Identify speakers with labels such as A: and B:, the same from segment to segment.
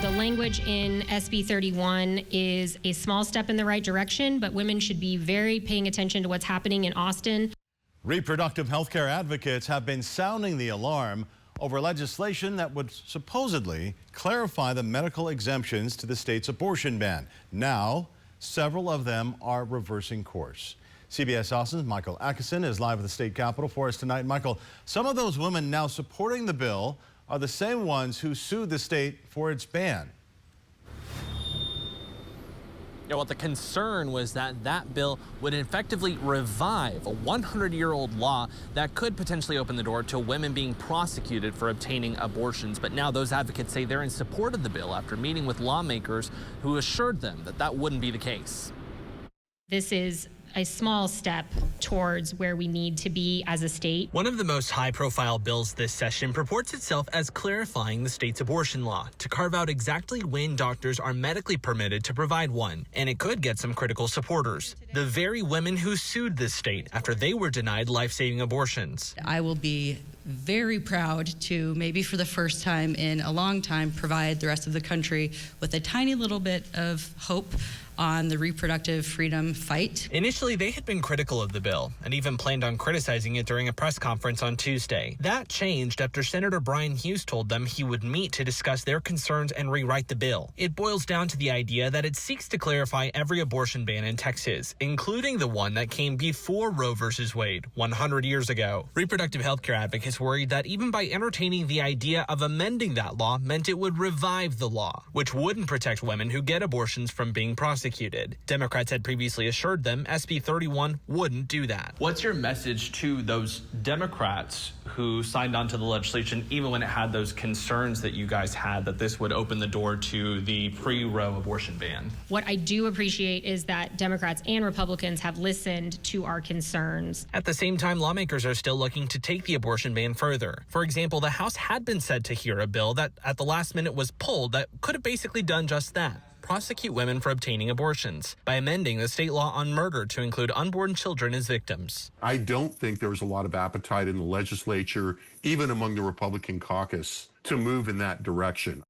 A: The language in SB 31 is a small step in the right direction, but women should be very paying attention to what's happening in Austin.
B: Reproductive health care advocates have been sounding the alarm over legislation that would supposedly clarify the medical exemptions to the state's abortion ban. Now, several of them are reversing course. CBS Austin's Michael Atkinson is live at the state capitol for us tonight. Michael, some of those women now supporting the bill are the same ones who sued the state for its ban.
C: Yeah, well, the concern was that that bill would effectively revive a 100-year-old law that could potentially open the door to women being prosecuted for obtaining abortions. But now those advocates say they're in support of the bill after meeting with lawmakers who assured them that that wouldn't be the case.
A: This is a small step towards where we need to be as a state.
D: One of the most high-profile bills this session purports itself as clarifying the state's abortion law to carve out exactly when doctors are medically permitted to provide one, and it could get some critical supporters, the very women who sued this state after they were denied life-saving abortions.
E: I will be very proud to, maybe for the first time in a long time, provide the rest of the country with a tiny little bit of hope on the reproductive freedom fight.
D: Initially, they had been critical of the bill and even planned on criticizing it during a press conference on Tuesday. That changed after Senator Brian Hughes told them he would meet to discuss their concerns and rewrite the bill. It boils down to the idea that it seeks to clarify every abortion ban in Texas, including the one that came before Roe v. Wade 100 years ago. Reproductive health care advocates worried that even by entertaining the idea of amending that law meant it would revive the law, which wouldn't protect women who get abortions from being prosecuted. Democrats had previously assured them SB 31 wouldn't do that. What's your message to those Democrats who signed on to the legislation even when it had those concerns that you guys had that this would open the door to the pre-Roe abortion ban?
A: What I do appreciate is that Democrats and Republicans have listened to our concerns.
D: At the same time, lawmakers are still looking to take the abortion ban further. For example, the House had been set to hear a bill that at the last minute was pulled that could have basically done just that. Prosecute women for obtaining abortions by amending the state law on murder to include unborn children as victims.
F: I don't think there was a lot of appetite in the legislature, even among the Republican caucus, to move in that direction.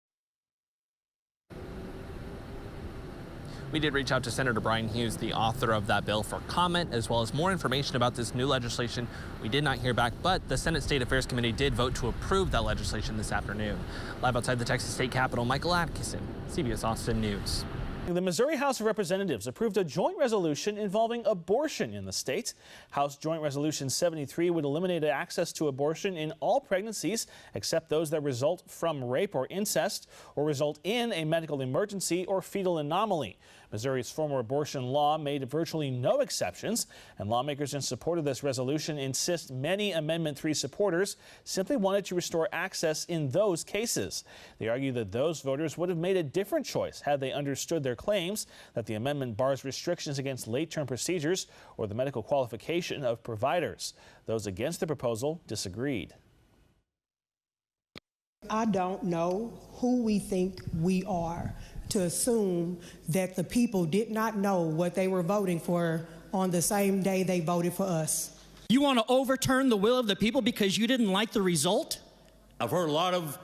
C: We did reach out to Senator Brian Hughes, the author of that bill, for comment as well as more information about this new legislation. We did not hear back, but the Senate State Affairs Committee did vote to approve that legislation this afternoon. Live outside the Texas State Capitol, Michael Atkinson, CBS Austin News.
G: The Missouri House of Representatives approved a joint resolution involving abortion in the state. House Joint Resolution 73 would eliminate access to abortion in all pregnancies except those that result from rape or incest or result in a medical emergency or fetal anomaly. Missouri's former abortion law made virtually no exceptions, and lawmakers in support of this resolution insist many Amendment 3 supporters simply wanted to restore access in those cases. They argue that those voters would have made a different choice had they understood their claims that the amendment bars restrictions against late-term procedures or the medical qualification of providers. Those against the proposal disagreed.
H: I don't know who we think we are to assume that the people did not know what they were voting for on the same day they voted for us.
I: You want to overturn the will of the people because you didn't like the result?
J: I've heard a lot of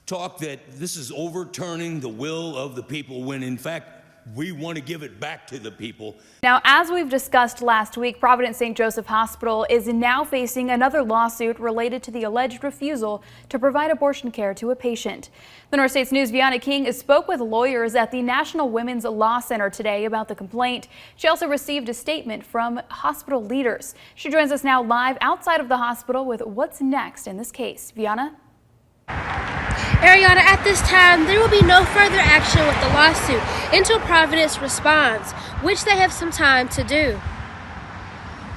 J: talk that this is overturning the will of the people when in fact we want to give it back to the people.
K: Now, as we've discussed last week, Providence St. Joseph Hospital is now facing another lawsuit related to the alleged refusal to provide abortion care to a patient. The North States News' Vianna King spoke with lawyers at the National Women's Law Center today about the complaint. She also received a statement from hospital leaders. She joins us now live outside of the hospital with what's next in this case. Vianna?
L: Ariana, at this time, there will be no further action with the lawsuit until Providence responds, which they have some time to do.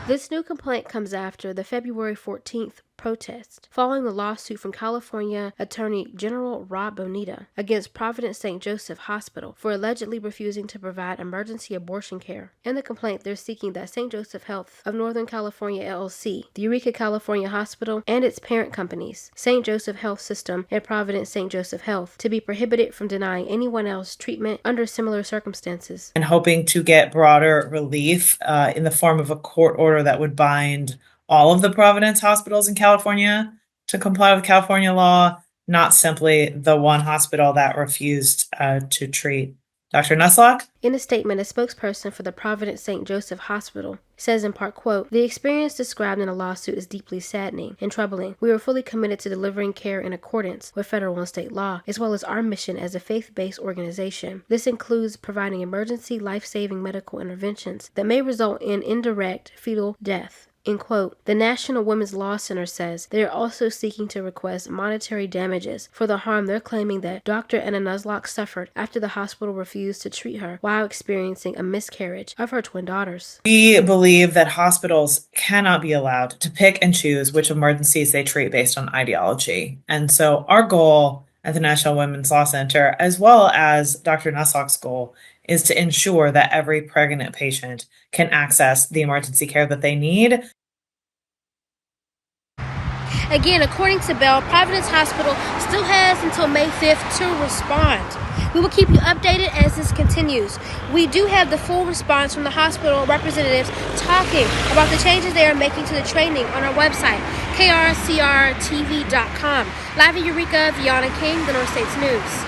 L: This new complaint comes after the February 14th protest following the lawsuit from California Attorney General Rob Bonita against Providence St. Joseph Hospital for allegedly refusing to provide emergency abortion care. In the complaint, they're seeking that St. Joseph Health of Northern California LLC, the Eureka California Hospital, and its parent companies, St. Joseph Health System and Providence St. Joseph Health, to be prohibited from denying anyone else treatment under similar circumstances.
M: And hoping to get broader relief in the form of a court order that would bind all of the Providence hospitals in California to comply with California law, not simply the one hospital that refused to treat. Dr. Nuslock?
L: In a statement, a spokesperson for the Providence St. Joseph Hospital says in part, quote, "The experience described in the lawsuit is deeply saddening and troubling. We are fully committed to delivering care in accordance with federal and state law, as well as our mission as a faith-based organization. This includes providing emergency life-saving medical interventions that may result in indirect fetal death." End quote. The National Women's Law Center says they are also seeking to request monetary damages for the harm they're claiming that Dr. Anna Nuslock suffered after the hospital refused to treat her while experiencing a miscarriage of her twin daughters.
M: We believe that hospitals cannot be allowed to pick and choose which emergencies they treat based on ideology. And so our goal at the National Women's Law Center, as well as Dr. Nuslock's goal, is to ensure that every pregnant patient can access the emergency care that they need.
L: Again, according to Bell, Providence Hospital still has until May 5th to respond. We will keep you updated as this continues. We do have the full response from the hospital representatives talking about the changes they are making to the training on our website, krcrtv.com. Live in Eureka, Viana King, the North States News.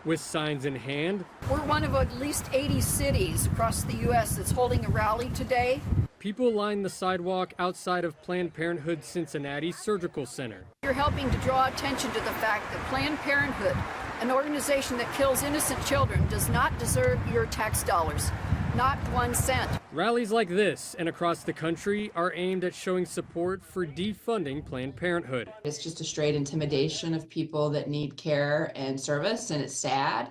N: With signs in hand,
O: we're one of at least 80 cities across the U.S. that's holding a rally today.
N: People line the sidewalk outside of Planned Parenthood Cincinnati Surgical Center.
O: You're helping to draw attention to the fact that Planned Parenthood, an organization that kills innocent children, does not deserve your tax dollars. Not 1 cent.
N: Rallies like this and across the country are aimed at showing support for defunding Planned Parenthood.
P: It's just a straight intimidation of people that need care and service, and it's sad.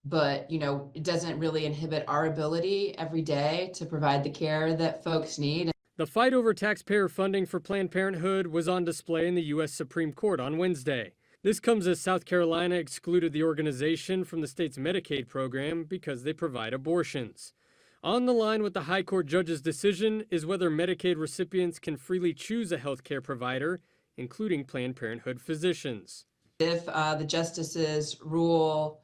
P: But, it doesn't really inhibit our ability every day to provide the care that folks need.
N: The fight over taxpayer funding for Planned Parenthood was on display in the U.S. Supreme Court on Wednesday. This comes as South Carolina excluded the organization from the state's Medicaid program because they provide abortions. On the line with the High Court judge's decision is whether Medicaid recipients can freely choose a health care provider, including Planned Parenthood physicians.
P: If the justices rule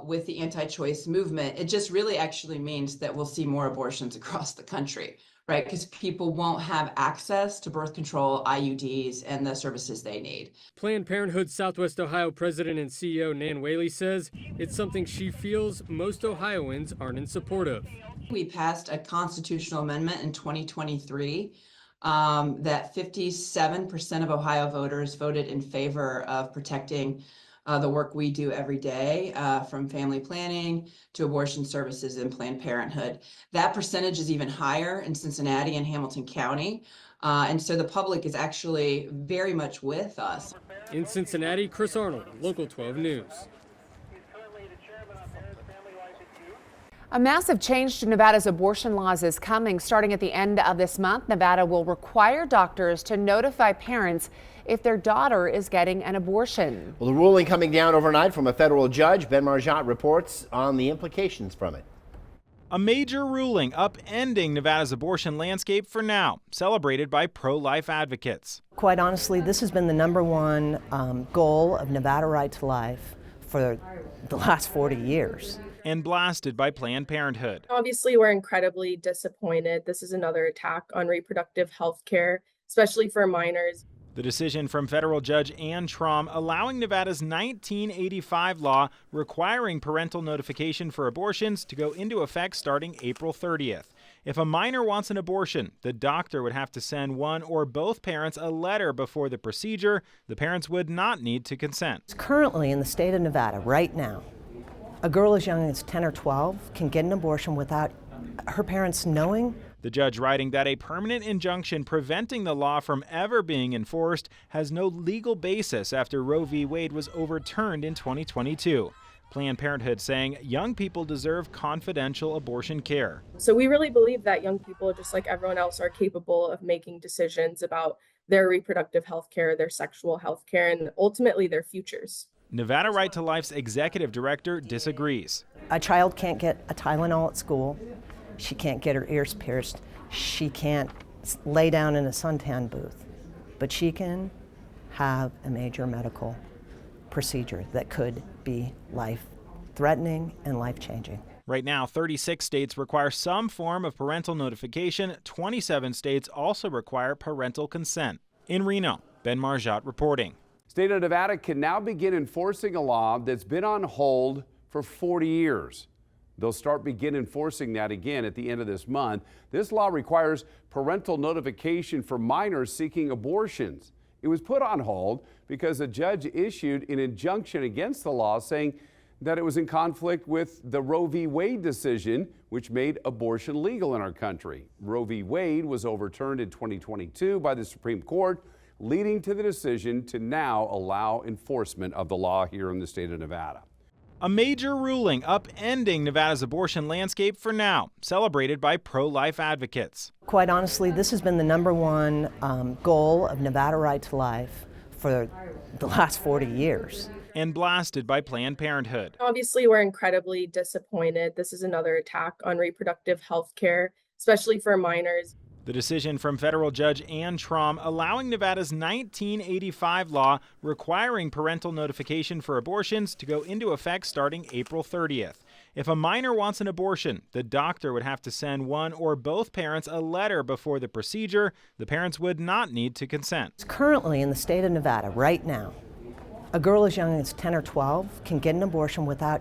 P: with the anti-choice movement, it just really actually means that we'll see more abortions across the country, right? Because people won't have access to birth control, IUDs, and the services they need.
N: Planned Parenthood Southwest Ohio president and CEO Nan Whaley says it's something she feels most Ohioans aren't in support of.
P: We passed a constitutional amendment in 2023 that 57% of Ohio voters voted in favor of protecting the work we do every day, from family planning to abortion services and Planned Parenthood. That percentage is even higher in Cincinnati and Hamilton County. And so the public is actually very much with us.
N: In Cincinnati, Chris Arnold, Local 12 News.
Q: A massive change to Nevada's abortion laws is coming. Starting at the end of this month, Nevada will require doctors to notify parents if their daughter is getting an abortion.
R: Well, the ruling coming down overnight from a federal judge. Ben Marjat reports on the implications from it.
S: A major ruling upending Nevada's abortion landscape for now, celebrated by pro-life advocates.
T: Quite honestly, this has been the #1 goal of Nevada Right to Life for the last 40 years.
S: And blasted by Planned Parenthood.
U: Obviously, we're incredibly disappointed. This is another attack on reproductive health care, especially for minors.
S: The decision from federal judge Ann Traum allowing Nevada's 1985 law requiring parental notification for abortions to go into effect starting April 30th. If a minor wants an abortion, the doctor would have to send one or both parents a letter before the procedure. The parents would not need to consent.
T: Currently in the state of Nevada, right now, a girl as young as 10 or 12 can get an abortion without her parents knowing.
S: The judge writing that a permanent injunction preventing the law from ever being enforced has no legal basis after Roe v. Wade was overturned in 2022. Planned Parenthood saying young people deserve confidential abortion care.
U: So we really believe that young people, just like everyone else, are capable of making decisions about their reproductive health care, their sexual health care, and ultimately their futures.
S: Nevada Right to Life's executive director disagrees.
T: A child can't get a Tylenol at school. She can't get her ears pierced. She can't lay down in a suntan booth. But she can have a major medical procedure that could be life-threatening and life-changing.
S: Right now, 36 states require some form of parental notification. 27 states also require parental consent. In Reno, Ben Marjat reporting.
B: State of Nevada can now begin enforcing a law that's been on hold for 40 years. They'll begin enforcing that again at the end of this month. This law requires parental notification for minors seeking abortions. It was put on hold because a judge issued an injunction against the law, saying that it was in conflict with the Roe v. Wade decision, which made abortion legal in our country. Roe v. Wade was overturned in 2022 by the Supreme Court, leading to the decision to now allow enforcement of the law here in the state of Nevada.
S: A major ruling upending Nevada's abortion landscape for now, celebrated by pro-life advocates.
T: Quite honestly, this has been the #1 goal of Nevada Right to Life for the last 40 years.
S: And blasted by Planned Parenthood.
U: Obviously, we're incredibly disappointed. This is another attack on reproductive health care, especially for minors.
S: The decision from federal judge Ann Traum allowing Nevada's 1985 law requiring parental notification for abortions to go into effect starting April 30th. If a minor wants an abortion, the doctor would have to send one or both parents a letter before the procedure. The parents would not need to consent.
T: Currently in the state of Nevada, right now, a girl as young as 10 or 12 can get an abortion without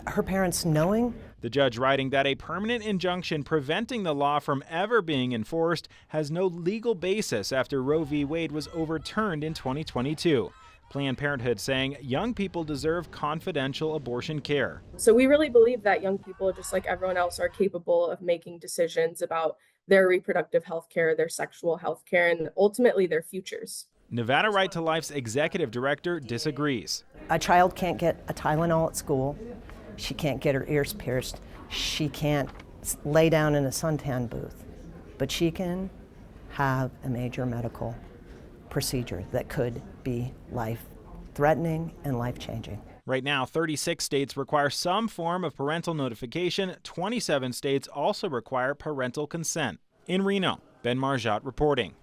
T: her parents knowing.
S: The judge writing that a permanent injunction preventing the law from ever being enforced has no legal basis after Roe v. Wade was overturned in 2022. Planned Parenthood saying young people deserve confidential abortion care.
U: So we really believe that young people, just like everyone else, are capable of making decisions about their reproductive health care, their sexual health care, and ultimately their futures.
S: Nevada Right to Life's executive director disagrees.
T: A child can't get a Tylenol at school. She can't get her ears pierced. She can't lay down in a suntan booth. But she can have a major medical procedure that could be life-threatening and life-changing.
S: Right now, 36 states require some form of parental notification. 27 states also require parental consent. In Reno, Ben Marjat reporting.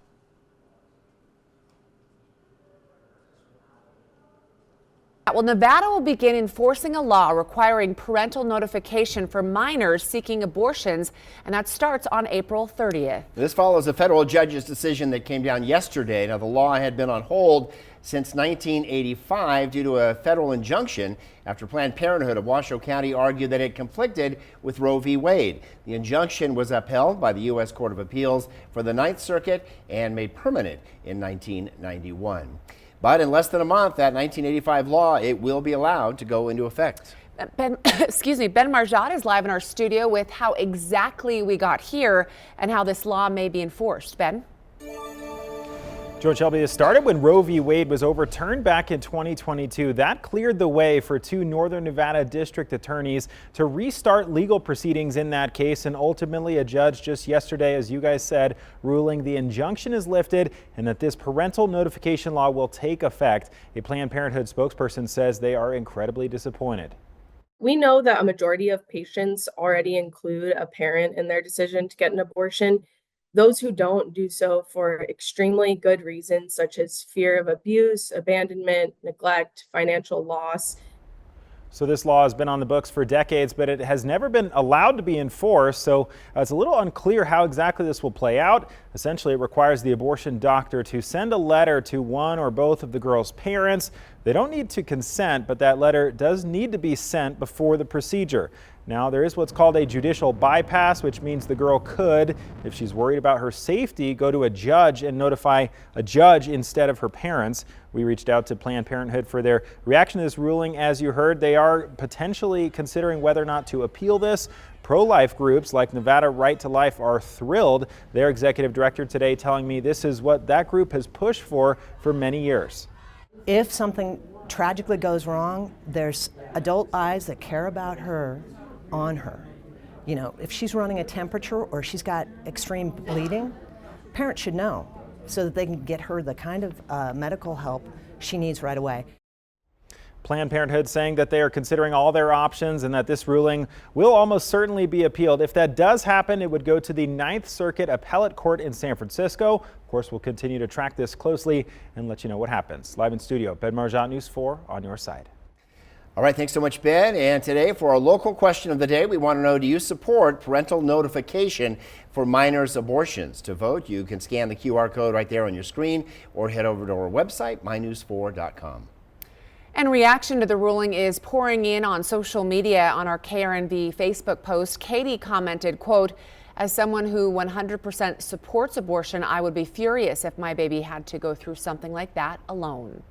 Q: Well, Nevada will begin enforcing a law requiring parental notification for minors seeking abortions, and that starts on April 30th.
R: This follows a federal judge's decision that came down yesterday. Now, the law had been on hold since 1985 due to a federal injunction after Planned Parenthood of Washoe County argued that it conflicted with Roe v. Wade. The injunction was upheld by the U.S. Court of Appeals for the Ninth Circuit and made permanent in 1991. But in less than a month, that 1985 law, it will be allowed to go into effect.
Q: Ben Marjat is live in our studio with how exactly we got here and how this law may be enforced. Ben?
S: George Shelby, this started when Roe v. Wade was overturned back in 2022. That cleared the way for two Northern Nevada district attorneys to restart legal proceedings in that case, and ultimately a judge just yesterday, as you guys said, ruling the injunction is lifted and that this parental notification law will take effect. A Planned Parenthood spokesperson says they are incredibly disappointed.
U: We know that a majority of patients already include a parent in their decision to get an abortion. Those who don't do so for extremely good reasons, such as fear of abuse, abandonment, neglect, financial loss.
S: So this law has been on the books for decades, but it has never been allowed to be enforced. So it's a little unclear how exactly this will play out. Essentially, it requires the abortion doctor to send a letter to one or both of the girl's parents. They don't need to consent, but that letter does need to be sent before the procedure. Now, there is what's called a judicial bypass, which means the girl could, if she's worried about her safety, go to a judge and notify a judge instead of her parents. We reached out to Planned Parenthood for their reaction to this ruling. As you heard, they are potentially considering whether or not to appeal this. Pro-life groups like Nevada Right to Life are thrilled. Their executive director today telling me this is what that group has pushed for many years.
T: If something tragically goes wrong, there's adult eyes that care about her on her. You know, if she's running a temperature or she's got extreme bleeding, parents should know so that they can get her the kind of medical help she needs right away.
S: Planned Parenthood saying that they are considering all their options and that this ruling will almost certainly be appealed. If that does happen, it would go to the Ninth Circuit Appellate Court in San Francisco. Of course, we'll continue to track this closely and let you know what happens. Live in studio, Ben Marjat, News 4 on your side.
R: All right, thanks so much, Ben. And today, for our local question of the day, we want to know, do you support parental notification for minors' abortions? To vote, you can scan the QR code right there on your screen or head over to our website, mynews4.com.
Q: And reaction to the ruling is pouring in on social media. On our KRNB Facebook post, Katie commented, quote, "As someone who 100% supports abortion, I would be furious if my baby had to go through something like that alone."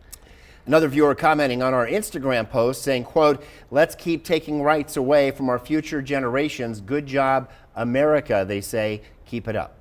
R: Another viewer commenting on our Instagram post saying, quote, "Let's keep taking rights away from our future generations. Good job, America," they say. Keep it up.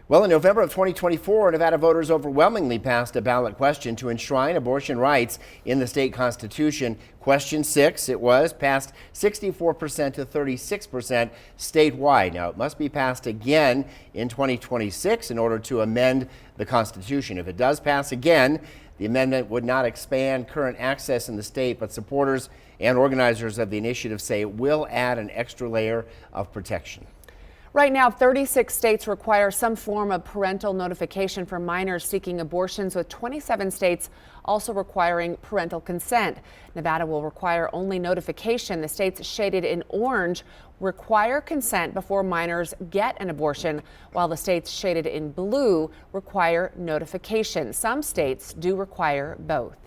R: Well, in November of 2024, Nevada voters overwhelmingly passed a ballot question to enshrine abortion rights in the state constitution. Question 6, it was passed 64% to 36% statewide. Now, it must be passed again in 2026 in order to amend the Constitution. If it does pass again, the amendment would not expand current access in the state, but supporters and organizers of the initiative say it will add an extra layer of protection.
Q: Right now, 36 states require some form of parental notification for minors seeking abortions, with 27 states also requiring parental consent. Nevada will require only notification. The states shaded in orange require consent before minors get an abortion, while the states shaded in blue require notification. Some states do require both.